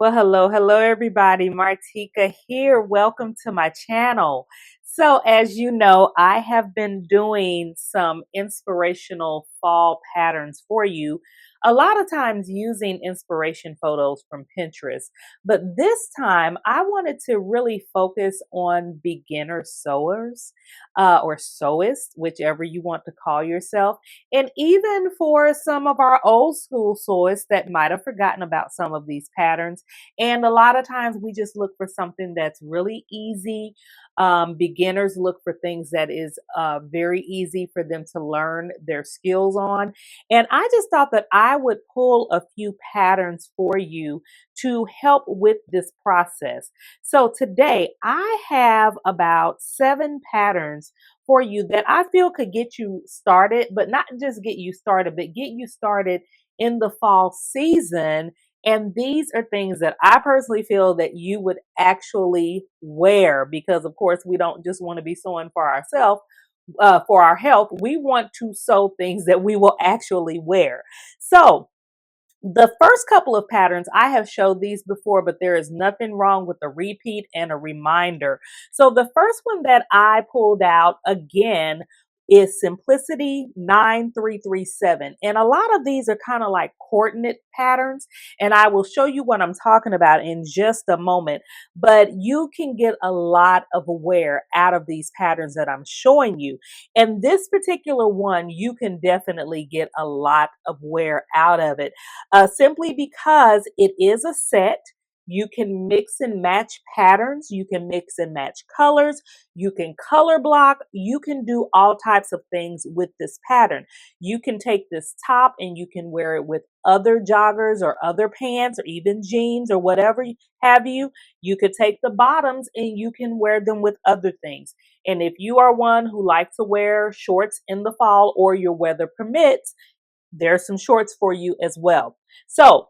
Well, hello, everybody. Martika here. Welcome to my channel. So, as you know, I have been doing some inspirational fall patterns for you, a lot of times using inspiration photos from Pinterest. But this time, I wanted to really focus on beginner sewers or sewists, whichever you want to call yourself. And even for some of our old school sewists that might have forgotten about some of these patterns. And a lot of times we just look for something that's really easy. Beginners look for things that is very easy for them to learn their skills on. And I just thought that I would pull a few patterns for you to help with this process. So today I have about 7 patterns for you that I feel could get you started, but not just get you started, but get you started in the fall season. And these are things that I personally feel that you would actually wear because, of course, we don't just want to be sewing for ourselves, for our health. We want to sew things that we will actually wear. So, the first couple of patterns, I have showed these before, but there is nothing wrong with a repeat and a reminder. So the first one that I pulled out again is Simplicity 9337. And a lot of these are kind of like coordinate patterns, and I will show you what I'm talking about in just a moment. But you can get a lot of wear out of these patterns that I'm showing you. And this particular one, you can definitely get a lot of wear out of it simply because it is a set. You can mix and match patterns. You can mix and match colors. You can color block. You can do all types of things with this pattern. You can take this top and you can wear it with other joggers or other pants or even jeans or whatever have you. You could take the bottoms and you can wear them with other things. And if you are one who likes to wear shorts in the fall or your weather permits, there's some shorts for you as well. So,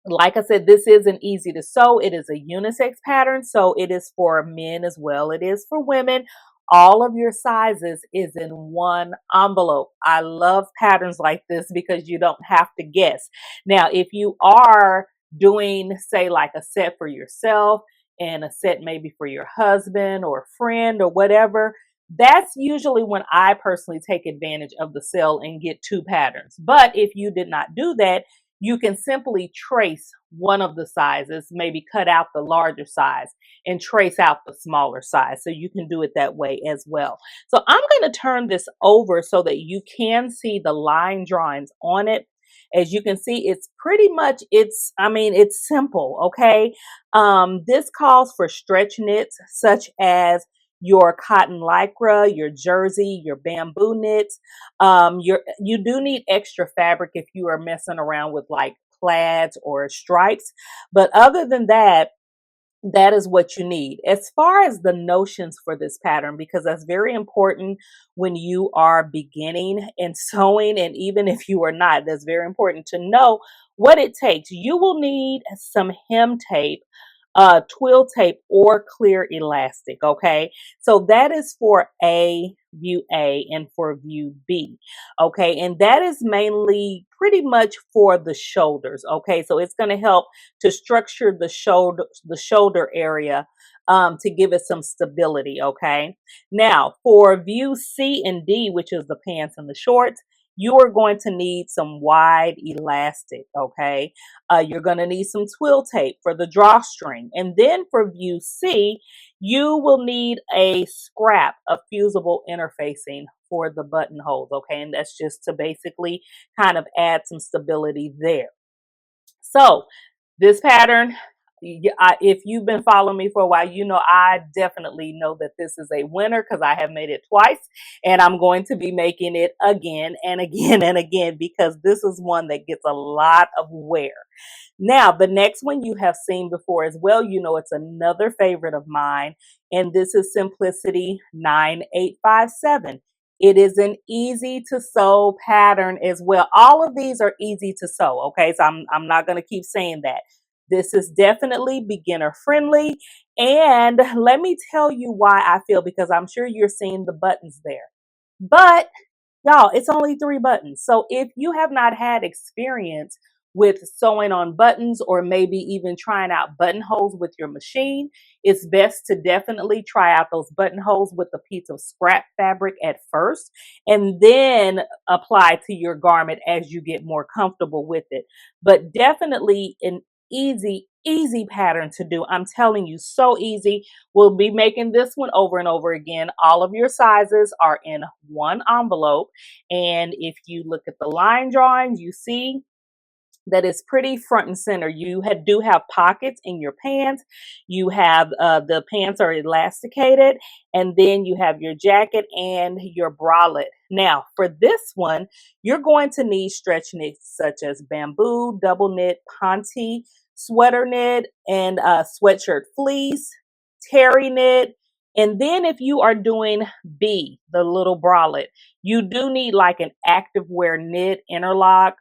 like I said, this isn't easy to sew. It is a unisex pattern, so it is for men as well. It is for women. All of your sizes is in one envelope. I love patterns like this because you don't have to guess. Now, if you are doing, say, like a set for yourself and a set maybe for your husband or friend or whatever, that's usually when I personally take advantage of the sale and get 2 patterns. But if you did not do that, you can simply trace one of the sizes, maybe cut out the larger size and trace out the smaller size. So you can do it that way as well. So I'm going to turn this over so that you can see the line drawings on it. As you can see, it's pretty much, it's simple, okay? This calls for stretch knits such as your cotton lycra, your jersey, your bamboo knits. You do need extra fabric if you are messing around with like plaids or stripes. But other than that, that is what you need. As far as the notions for this pattern, because that's very important when you are beginning in sewing, and even if you are not, that's very important to know what it takes. You will need some hem tape, twill tape, or clear elastic. Okay, so that is for view A and for view B. Okay, and that is mainly pretty much for the shoulders. Okay, so it's going to help to structure the shoulder area to give it some stability. Okay, now for view C and D, which is the pants and the shorts, you are going to need some wide elastic. Okay, you're going to need some twill tape for the drawstring. And then for view C, you will need a scrap of fusible interfacing for the buttonholes. Okay, and that's just to basically kind of add some stability there. So this pattern, if you've been following me for a while, you know I definitely know that this is a winner because I have made it twice, and I'm going to be making it again and again and again because this is one that gets a lot of wear. Now, the next one you have seen before as well. You know it's another favorite of mine, and this is Simplicity 9857. It is an easy to sew pattern as well. All of these are easy to sew, okay? So I'm not going to keep saying that. This is definitely beginner friendly. And let me tell you why I feel, because I'm sure you're seeing the buttons there. But y'all, it's only 3 buttons. So if you have not had experience with sewing on buttons or maybe even trying out buttonholes with your machine, it's best to definitely try out those buttonholes with a piece of scrap fabric at first, and then apply to your garment as you get more comfortable with it. But definitely an easy pattern to do. I'm telling you, so easy. We'll be making this one over and over again. All of your sizes are in one envelope. And if you look at the line drawings, you see that is pretty front and center. You do have pockets in your pants. You have the pants are elasticated, and then you have your jacket and your bralette. Now, for this one, you're going to need stretch knits such as bamboo, double knit, ponte, sweater knit, and sweatshirt fleece, terry knit. And then if you are doing B, the little bralette, you do need like an active wear knit, interlock,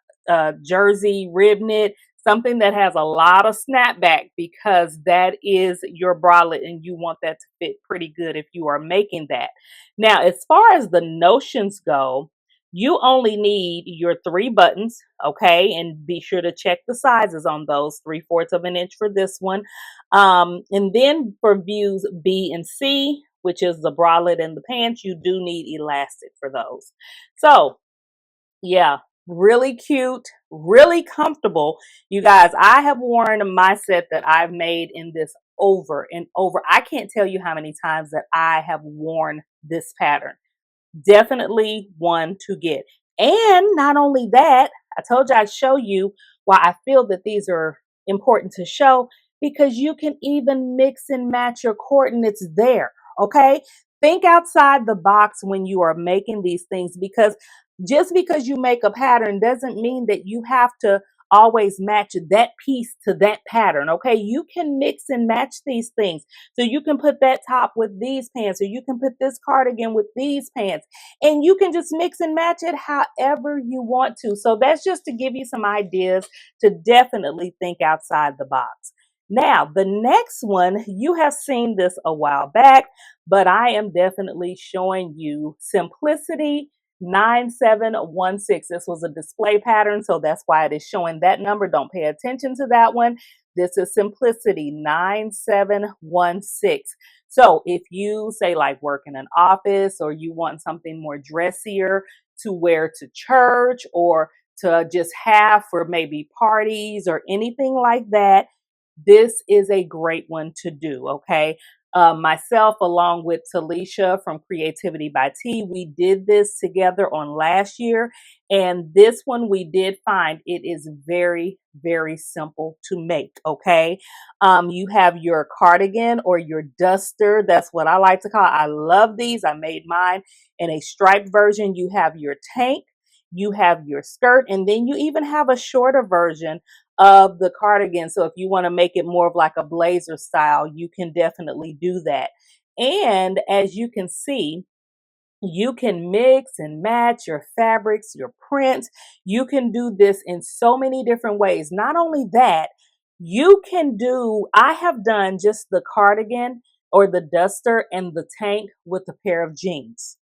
jersey, rib knit, something that has a lot of snapback, because that is your bralette and you want that to fit pretty good if you are making that. Now, as far as the notions go, you only need your 3 buttons, okay? And be sure to check the sizes on those, 3/4 of an inch for this one. And then for views B and C, which is the bralette and the pants, you do need elastic for those. So, yeah, really cute, really comfortable. You guys, I have worn my set that I've made in this over and over. I can't tell you how many times that I have worn this pattern. Definitely one to get. And not only that, I told you I'd show you why I feel that these are important to show, because you can even mix and match your coordinates there. Okay. Think outside the box when you are making these things, because just because you make a pattern doesn't mean that you have to always match that piece to that pattern. Okay. You can mix and match these things. So you can put that top with these pants, or you can put this cardigan with these pants, and you can just mix and match it however you want to. So that's just to give you some ideas to definitely think outside the box. Now, the next one, you have seen this a while back, but I am definitely showing you Simplicity 9716. This was a display pattern, so that's why it is showing that number. Don't pay attention to that one. This is Simplicity 9716. So if you say like work in an office, or you want something more dressier to wear to church, or to just have for maybe parties or anything like that, this is a great one to do. Okay. Myself, along with Talisha from Creativity by T, we did this together on last year. And this one we did find it is very, very simple to make. Okay. You have your cardigan or your duster. That's what I like to call it. I love these. I made mine in a striped version. You have your tank, you have your skirt, and then you even have a shorter version of the cardigan. So if you want to make it more of like a blazer style, you can definitely do that. And as you can see, you can mix and match your fabrics, your prints. You can do this in so many different ways. Not only that, you can do, I have done just the cardigan or the duster and the tank with a pair of jeans.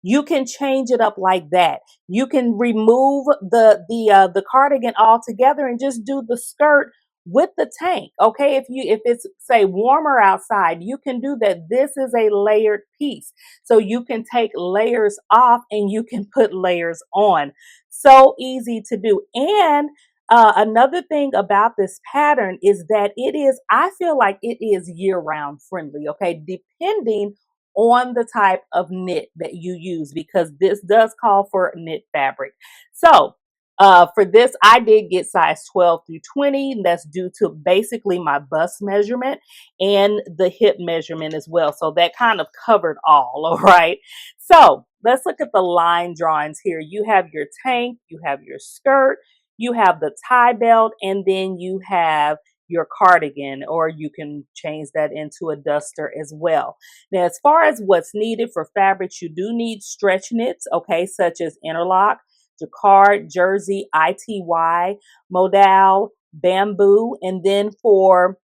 You can change it up like that. You can remove the cardigan altogether and just do the skirt with the tank. Okay, if it's say warmer outside, you can do that. This is a layered piece, so you can take layers off and you can put layers on. So easy to do. And another thing about this pattern is that it is, I feel like it is year-round friendly. Okay, depending on the type of knit that you use, because this does call for knit fabric. So for this, I did get size 12 through 20. And that's due to basically my bust measurement and the hip measurement as well. So that kind of covered all right. So let's look at the line drawings here. You have your tank, you have your skirt, you have the tie belt, and then you have your cardigan, or you can change that into a duster as well. Now, as far as what's needed for fabrics, you do need stretch knits, okay, such as interlock, jacquard, jersey, ITY, modal, bamboo. And then for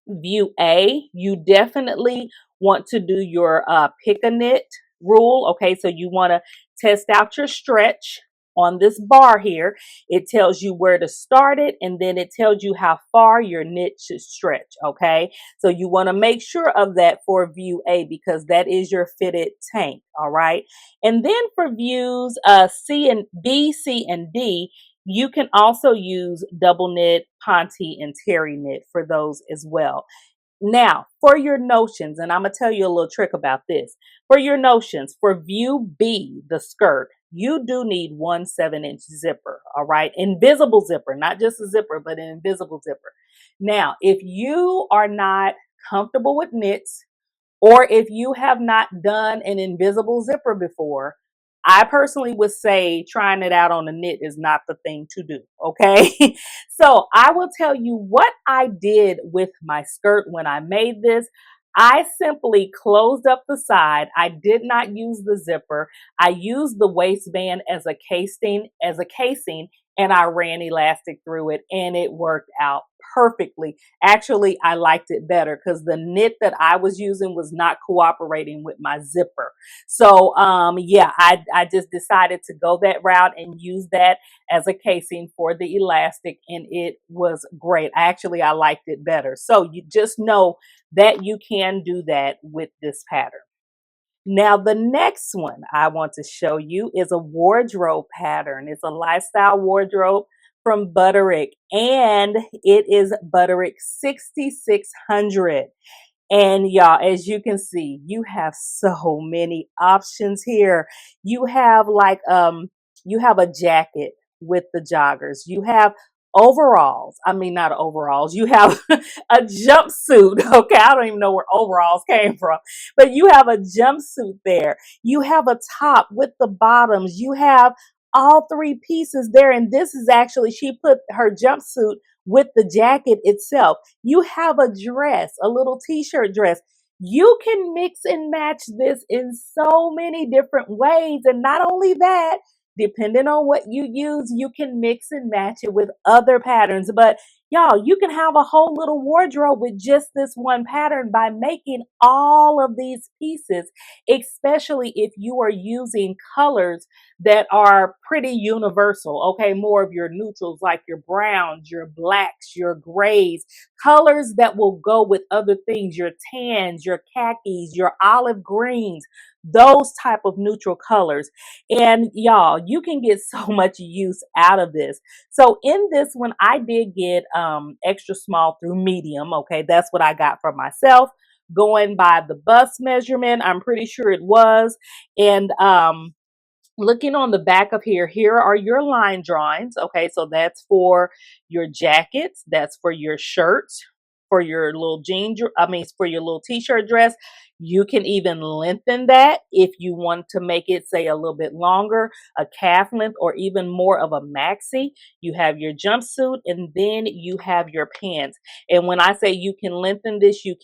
view A, you definitely want to do your pick a knit rule. Okay, so you want to test out your stretch. on this bar here, it tells you where to start it, and then it tells you how far your knit should stretch, okay? So you want to make sure of that for view A because that is your fitted tank, all right? And then for views C and B, C, and D, you can also use double knit, ponte, and terry knit for those as well. Now, for your notions, and I'm going to tell you a little trick about this. For your notions, for view B, the skirt, you do need 1 7-inch zipper, all right? Invisible zipper, not just a zipper, but an invisible zipper. Now, if you are not comfortable with knits, or if you have not done an invisible zipper before, I personally would say trying it out on a knit is not the thing to do, okay? So I will tell you what I did with my skirt when I made this. I simply closed up the side. I did not use the zipper. I used the waistband as a casing, and I ran elastic through it, and it worked out perfectly. Actually, I liked it better because the knit that I was using was not cooperating with my zipper. So yeah, I just decided to go that route and use that as a casing for the elastic, and it was great. I liked it better. So you just know that you can do that with this pattern. Now, the next one I want to show you is a wardrobe pattern. It's a lifestyle wardrobe from Butterick, and it is Butterick 6600. And y'all, as you can see, you have so many options here. You have you have a jacket with the joggers. You have overalls. I mean, not overalls. You have a jumpsuit. Okay, I don't even know where overalls came from, but you have a jumpsuit there. You have a top with the bottoms. You have all three pieces there. And this is actually, she put her jumpsuit with the jacket itself. You have a dress, a little t-shirt dress. You can mix and match this in so many different ways. And not only that, depending on what you use, you can mix and match it with other patterns. But y'all, you can have a whole little wardrobe with just this one pattern by making all of these pieces, especially if you are using colors that are pretty universal. Okay, more of your neutrals like your browns, your blacks, your grays, colors that will go with other things, your tans, your khakis, your olive greens, those type of neutral colors. And y'all, you can get so much use out of this. So in this one, I did get extra small through medium. Okay, that's what I got for myself. Going by the bust measurement, I'm pretty sure it was. And looking on the back of here are your line drawings. Okay, so that's for your jackets, that's for your shirts, for your little for your little t-shirt dress. You can even lengthen that if you want to make it, say, a little bit longer, a calf length, or even more of a maxi. You have your jumpsuit, and then you have your pants. And when I say you can lengthen this, you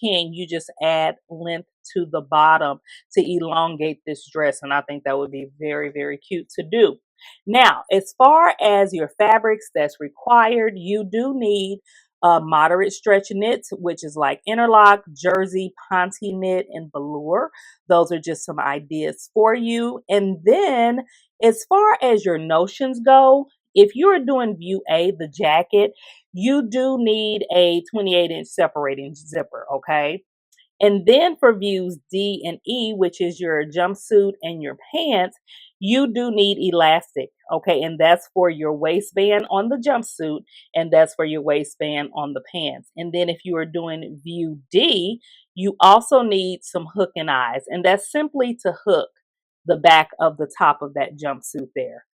just add length to the bottom to elongate this dress. And I think that would be very, very cute to do. Now, as far as your fabrics that's required, you do need moderate stretch knits, which is like interlock, jersey, ponte knit, and velour. Those are just some ideas for you. And then as far as your notions go, if you're doing view A, the jacket, you do need a 28-inch separating zipper, okay? And then for views D and E, which is your jumpsuit and your pants, you do need elastic, okay? And that's for your waistband on the jumpsuit, and that's for your waistband on the pants. And then if you are doing view D, you also need some hook and eyes, and that's simply to hook the back of the top of that jumpsuit there.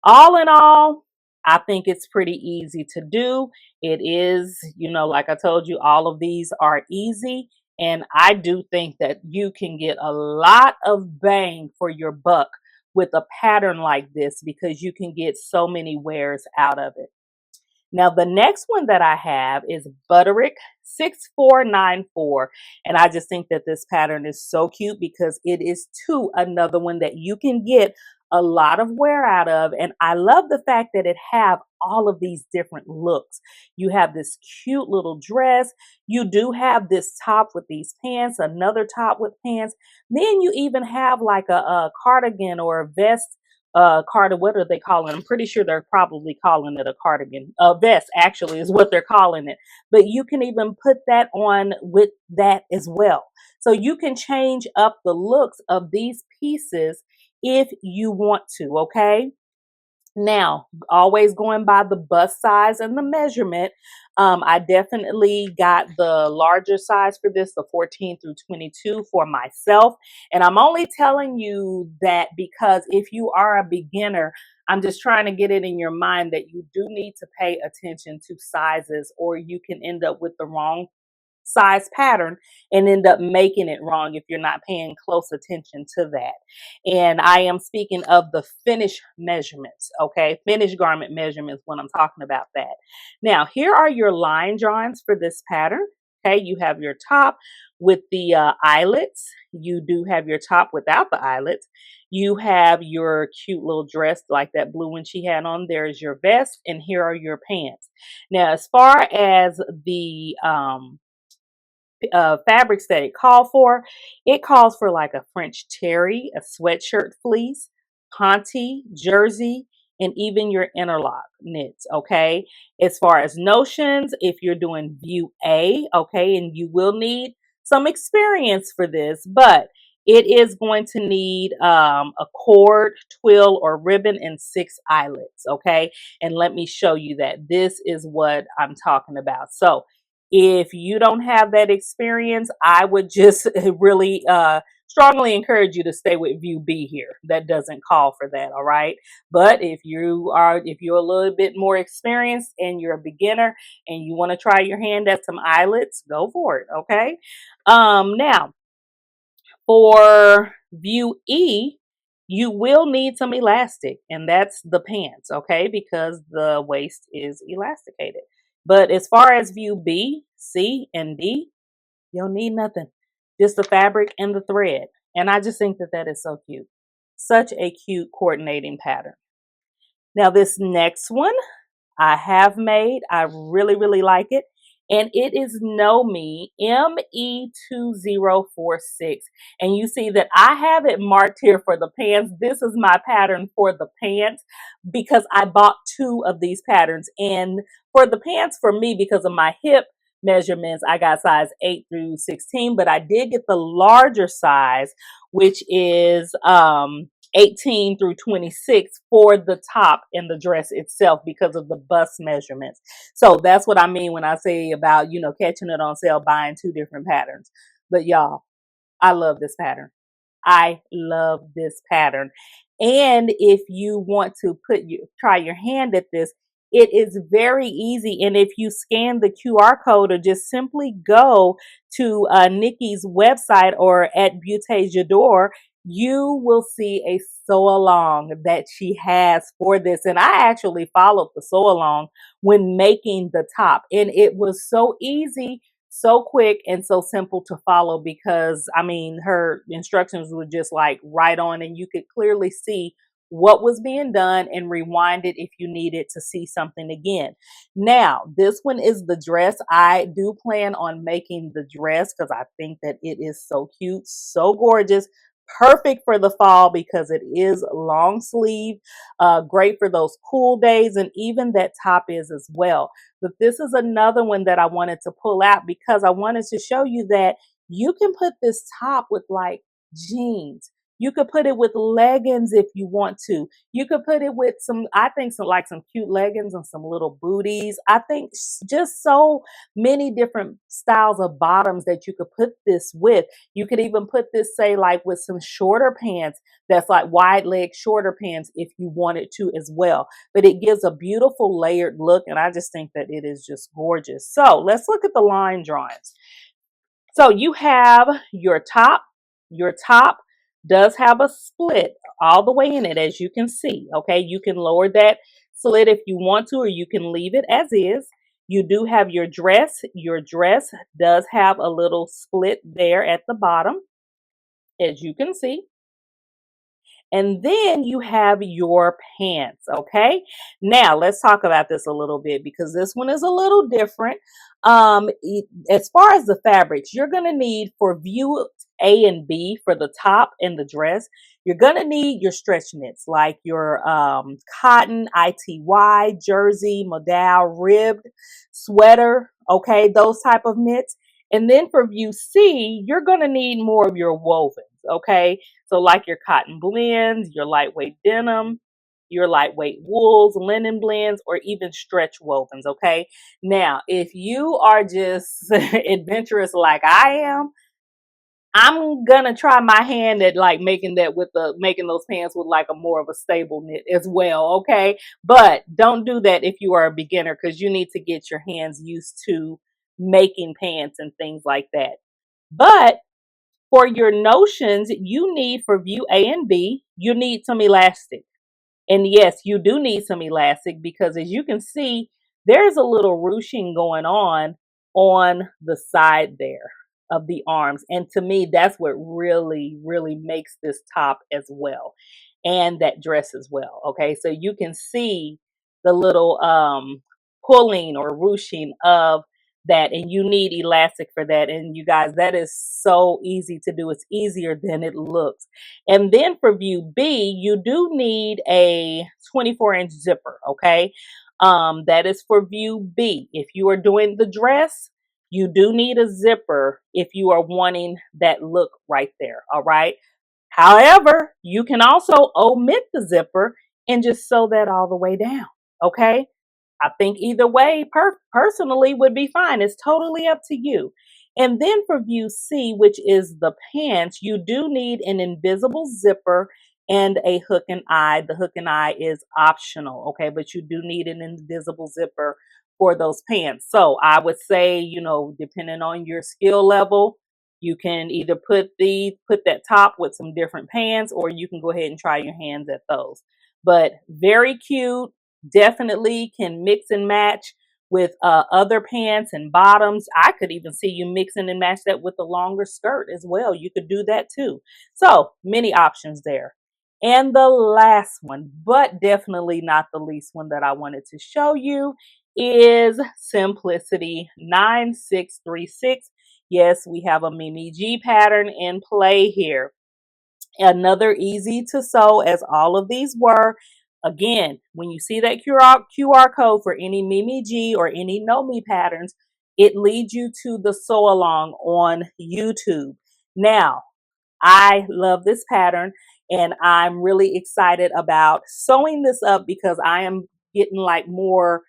All in all, I think it's pretty easy to do. It is, like I told you, all of these are easy. And I do think that you can get a lot of bang for your buck with a pattern like this because you can get so many wears out of it. Now, the next one that I have is Butterick 6494. And I just think that this pattern is so cute because it is another one that you can get a lot of wear out of. And I love the fact that it have all of these different looks. You have this cute little dress. You do have this top with these pants, another top with pants. Then you even have like a cardigan or a vest cardigan. What are they calling it? I'm pretty sure they're probably calling it a cardigan. A vest actually is what they're calling it. But you can even put that on with that as well. So you can change up the looks of these pieces if you want to, okay? Now, always going by the bust size and the measurement, I definitely got the larger size for this, the 14 through 22 for myself. And I'm only telling you that because if you are a beginner, I'm just trying to get it in your mind that you do need to pay attention to sizes, or you can end up with the wrong size pattern and end up making it wrong if you're not paying close attention to that. And I am speaking of the finished measurements, okay? Finished garment measurements when I'm talking about that. Now, here are your line drawings for this pattern. Okay, you have your top with the eyelets. You do have your top without the eyelets. You have your cute little dress like that blue one she had on. There is your vest, and here are your pants. Now, as far as the fabrics that it calls for like a French terry, a sweatshirt fleece, ponte, jersey, and even your interlock knits. Okay. As far as notions, if you're doing view A, okay, and you will need some experience for this, but it is going to need a cord, twill, or ribbon, and 6 eyelets. Okay. And let me show you that. This is what I'm talking about. So if you don't have that experience, I would just really strongly encourage you to stay with view B here. That doesn't call for that, all right? But if you're a little bit more experienced and you're a beginner and you want to try your hand at some eyelets, go for it, okay? Now for view E, you will need some elastic, and that's the pants, okay? Because the waist is elasticated. But as far as view B, C, and D, you'll need nothing. Just the fabric and the thread. And I just think that that is so cute. Such a cute coordinating pattern. Now this next one I have made. I really, really like it. And it is Know Me ME2046. And you see that I have it marked here for the pants. This is my pattern for the pants because I bought 2 of these patterns. And for the pants for me, because of my hip measurements, I got size 8 through 16, but I did get the larger size, which is 18 through 26 for the top and the dress itself because of the bust measurements. So that's what I mean when I say about, catching it on sale, buying 2 different patterns. But y'all, I love this pattern. I love this pattern. And if you want to try your hand at this, it is very easy. And if you scan the QR code or just simply go to Nikki's website or at Beauté J'adore, you will see a sew along that she has for this. And I actually followed the sew along when making the top, and it was so easy, so quick, and so simple to follow because I mean her instructions were just like right on, and you could clearly see what was being done and rewind it if you needed to see something again. Now this one is the dress. I do plan on making the dress because I think that it is so cute, so gorgeous, perfect for the fall because it is long sleeve, great for those cool days, and even that top is as well. But this is another one that I wanted to pull out because I wanted to show you that you can put this top with like jeans. You could put it with leggings if you want to. You could put it with some cute leggings and some little booties. I think just so many different styles of bottoms that you could put this with. You could even put this, say, like with some shorter pants that's like wide leg shorter pants if you wanted to as well. But it gives a beautiful layered look, and I just think that it is just gorgeous. So let's look at the line drawings. So you have your top. Your top does have a split all the way in it, as you can see. Okay, you can lower that slit if you want to, or you can leave it as is. You do have your dress. Your dress does have a little split there at the bottom, as you can see. And then you have your pants, okay? Now, let's talk about this a little bit because this one is a little different. As far as the fabrics, you're going to need for view A and B for the top and the dress, you're going to need your stretch knits like your cotton, ITY, jersey, modal, ribbed, sweater, okay? Those type of knits. And then for view C, you're going to need more of your wovens, okay? So like your cotton blends, your lightweight denim, your lightweight wools, linen blends, or even stretch wovens, okay? Now, if you are just adventurous like I am, I'm gonna try my hand at like making that with the making those pants with like a more of a stable knit as well, okay? But don't do that if you are a beginner because you need to get your hands used to making pants and things like that. But for your notions, you need for view A and B, you need some elastic. And yes, you do need some elastic because as you can see, there's a little ruching going on the side there of the arms. And to me, that's what really, really makes this top as well. And that dress as well. Okay. So you can see the little pulling or ruching of that, and you need elastic for that. And you guys, that is so easy to do. It's easier than it looks. And then for view B, you do need a 24-inch zipper, okay? That is for view B. If you are doing the dress, you do need a zipper if you are wanting that look right there, all right? However, you can also omit the zipper and just sew that all the way down, okay? I think either way personally would be fine. It's totally up to you. And then for view C, which is the pants, you do need an invisible zipper and a hook and eye. The hook and eye is optional, okay? But you do need an invisible zipper for those pants. So I would say, you know, depending on your skill level, you can either put that top with some different pants, or you can go ahead and try your hands at those. But very cute. Definitely can mix and match with other pants and bottoms. I could even see you mixing and match that with a longer skirt as well. You could do that too. So many options there. And the last one, but definitely not the least one that I wanted to show you, is Simplicity 9636. Yes, we have a Mimi G pattern in play here. Another easy to sew, as all of these were. Again, when you see that QR code for any Mimi G or any Know Me patterns, it leads you to the sew along on YouTube. Now, I love this pattern and I'm really excited about sewing this up because I am getting like more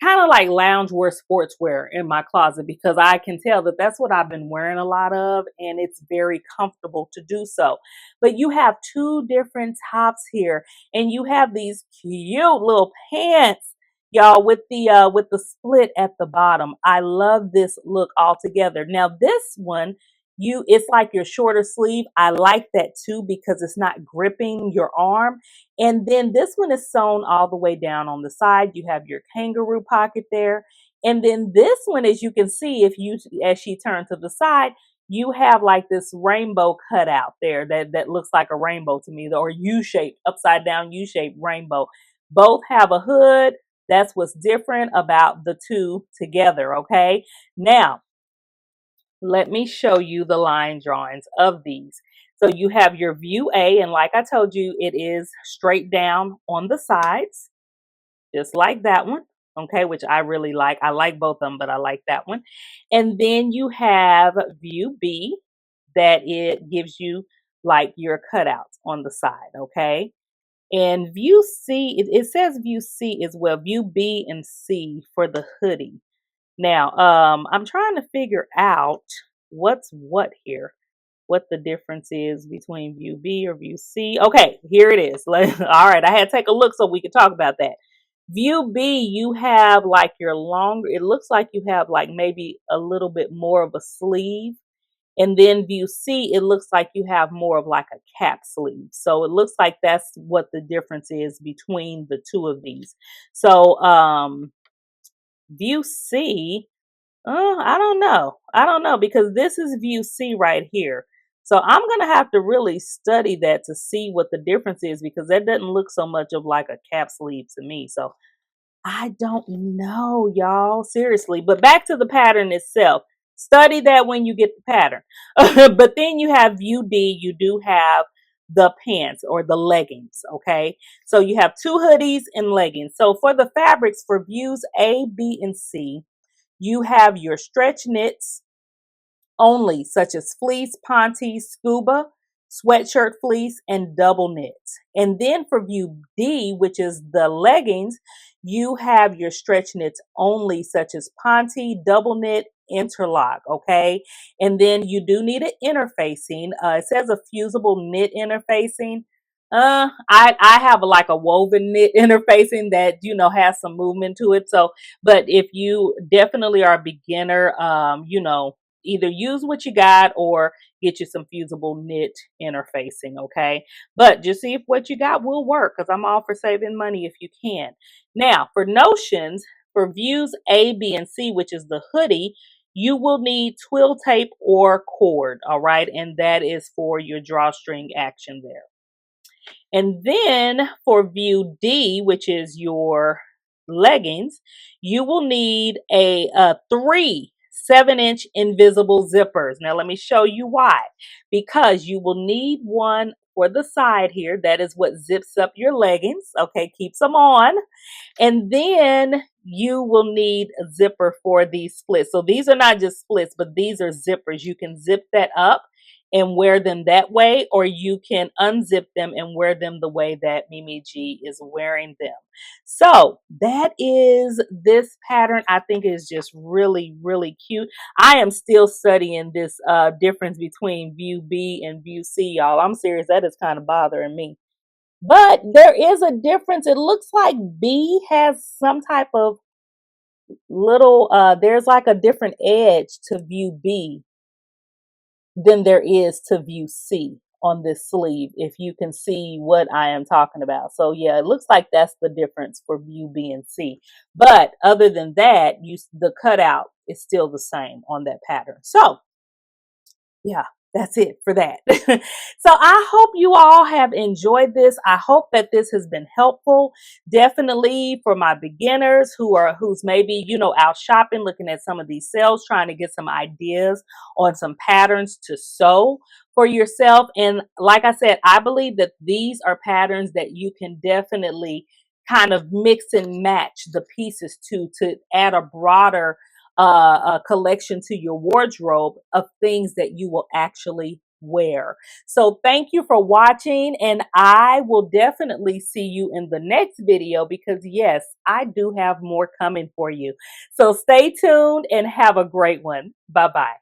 kind of like loungewear sportswear in my closet because I can tell that that's what I've been wearing a lot of and it's very comfortable to do so. But you have two different tops here and you have these cute little pants, y'all, with the split at the bottom. I love this look altogether. Now this one, it's like your shorter sleeve. I like that too because it's not gripping your arm. And then this one is sewn all the way down on the side. You have your kangaroo pocket there. And then this one, as you can see, as she turned to the side, you have like this rainbow cutout there that looks like a rainbow to me, or U-shaped, upside down U-shaped rainbow. Both have a hood. That's what's different about the two together, okay? Now, let me show you the line drawings of these. So you have your view A, and like I told you, it is straight down on the sides, just like that one, okay, which I really like. I like both of them, but I like that one. And then you have view B, that it gives you like your cutouts on the side, okay? And view C, it says view C as well, view B and C for the hoodie. Now, I'm trying to figure out what's what here, what the difference is between view B or view C. Okay, here it is. All right, I had to take a look so we could talk about that. View B, you have like your longer, it looks like you have like maybe a little bit more of a sleeve. And then view C, it looks like you have more of like a cap sleeve. So it looks like that's what the difference is between the two of these. So, view C, I don't know. I don't know because this is view C right here. So I'm going to have to really study that to see what the difference is, because that doesn't look so much of like a cap sleeve to me. So I don't know, y'all, seriously. But back to the pattern itself. Study that when you get the pattern. But then you have view D, you do have the pants or the leggings, okay? So you have two hoodies and leggings. So for the fabrics for views A, B, and C, you have your stretch knits only, such as fleece, ponte, scuba, sweatshirt fleece, and double knits. And then for view D, which is the leggings, you have your stretch knits only, such as ponte, double knit, interlock, okay? And then you do need an interfacing. It says a fusible knit interfacing. I have like a woven knit interfacing that, you know, has some movement to it. So, but if you definitely are a beginner, you know, either use what you got or get you some fusible knit interfacing, okay? But just see if what you got will work, because I'm all for saving money if you can. Now, for notions, for views A, B, and C, which is the hoodie, you will need twill tape or cord, all right? And that is for your drawstring action there. And then for view D, which is your leggings, you will need three 7-inch invisible zippers. Now let me show you why. Because you will need one for the side here. That is what zips up your leggings. Okay, keeps them on. And then you will need a zipper for these splits. So these are not just splits, but these are zippers. You can zip that up and wear them that way, or you can unzip them and wear them the way that Mimi G is wearing them. So that is this pattern. I think is just really, really cute. I am still studying this difference between view B and view C, y'all. I'm serious. That is kind of bothering me. But there is a difference. It looks like B has some type of little, there's like a different edge to view B than there is to view C on this sleeve, if you can see what I am talking about. So yeah, it looks like that's the difference for view B and C. But other than that, the cutout is still the same on that pattern. So yeah, that's it for that. So I hope you all have enjoyed this. I hope that this has been helpful. Definitely for my beginners who's maybe, you know, out shopping, looking at some of these sales, trying to get some ideas on some patterns to sew for yourself. And like I said, I believe that these are patterns that you can definitely kind of mix and match the pieces to add a broader a collection to your wardrobe of things that you will actually wear. So thank you for watching, and I will definitely see you in the next video, because yes, I do have more coming for you. So stay tuned and have a great one. Bye-bye.